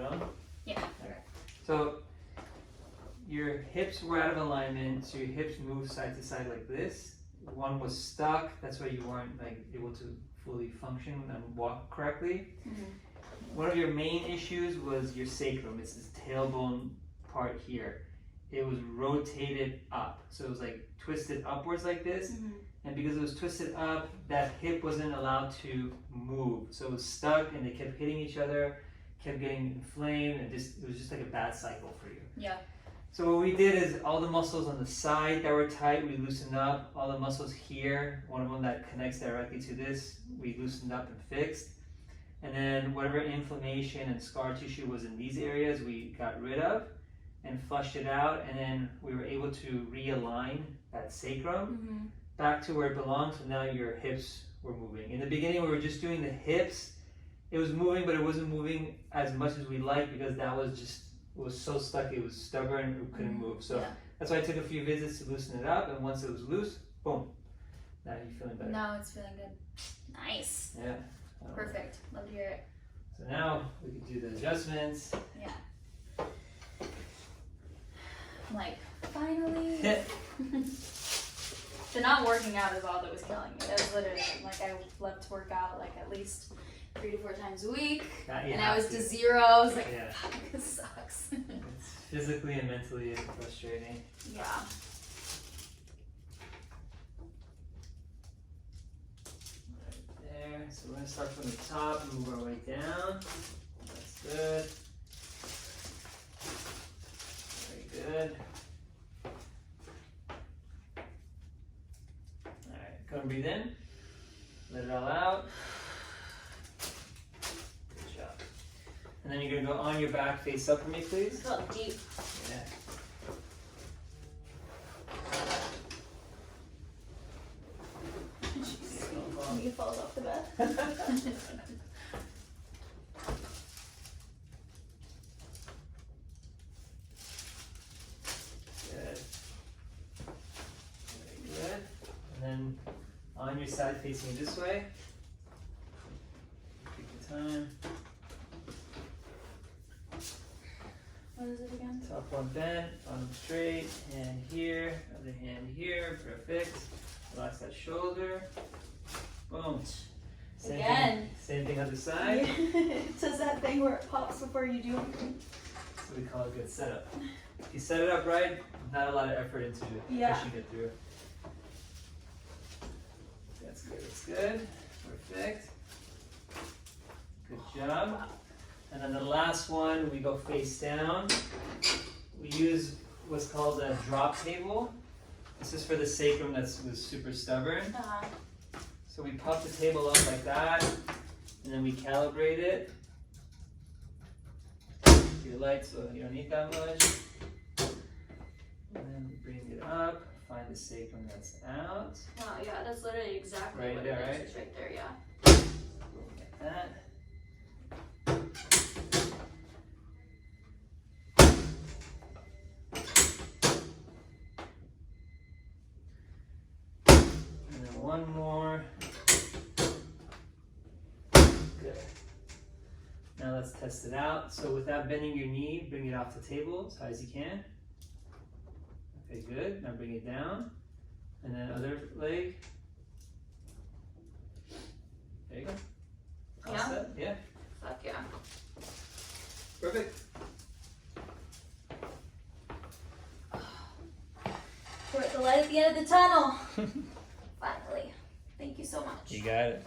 it on? Yeah. Okay. So your hips were out of alignment, so your hips moved side to side like this. One was stuck, that's why you weren't like able to fully function and walk correctly. One of your main issues was your sacrum. It's this tailbone part here. It was rotated up, so it was like twisted upwards like this. And because it was twisted up, that hip wasn't allowed to move, so it was stuck, and they kept hitting each other, kept getting inflamed, and it was just like a bad cycle for you. Yeah. So what we did is all the muscles on the side that were tight, we loosened up. All the muscles here, one of them that connects directly to this, we loosened up and fixed. And then whatever inflammation and scar tissue was in these areas, we got rid of and flushed it out. And then we were able to realign that sacrum back to where it belongs. So now your hips were moving. In the beginning, we were just doing the hips. It was moving, but it wasn't moving as much as we liked because that was just, it was so stuck, it was stubborn, it couldn't move. So that's why I took a few visits to loosen it up, and once it was loose, boom, now you're feeling better. Now it's feeling good. Nice. Yeah. Perfect. Love to hear it. So now we can do the adjustments. Yeah. I'm like, finally. The not working out is all that was killing me. That was literally like I love to work out like at least 3 to 4 times a week, and I was to 0. I was like, fuck, this sucks. It's physically and mentally frustrating. Yeah. Right there. So we're gonna start from the top and move our way down. That's good. Very good. All right. Go and breathe in. Let it all out. And then you're going to go on your back, face up for me, please. It's felt deep. Yeah. He falls off the bed. Good. Very good. And then on your side, facing this way. Take your time. What is it again? Top one bent, bottom straight, hand here, other hand here, perfect. Relax that shoulder. Boom. Same thing other side. It does that thing where it pops before you do anything. That's what we call a good setup. If you set it up right, not a lot of effort into pushing it through. That's good, that's good. Perfect. Good job. And then the last one, we go face down. We use what's called a drop table. This is for the sacrum that was super stubborn. So we puff the table up like that, and then we calibrate it. You're light, so you don't need that much. And then we bring it up, find the sacrum that's out. Wow, yeah, that's literally exactly Right what there, it right? is. It's right there, yeah. Like that. One more. Good. Now let's test it out. So without bending your knee, bring it off the table as high as you can. Okay, good. Now bring it down. And then other leg. There you go. All set? Yeah. Fuck yeah. Perfect. We're at the light at the end of the tunnel. Finally. Thank you so much. You got it.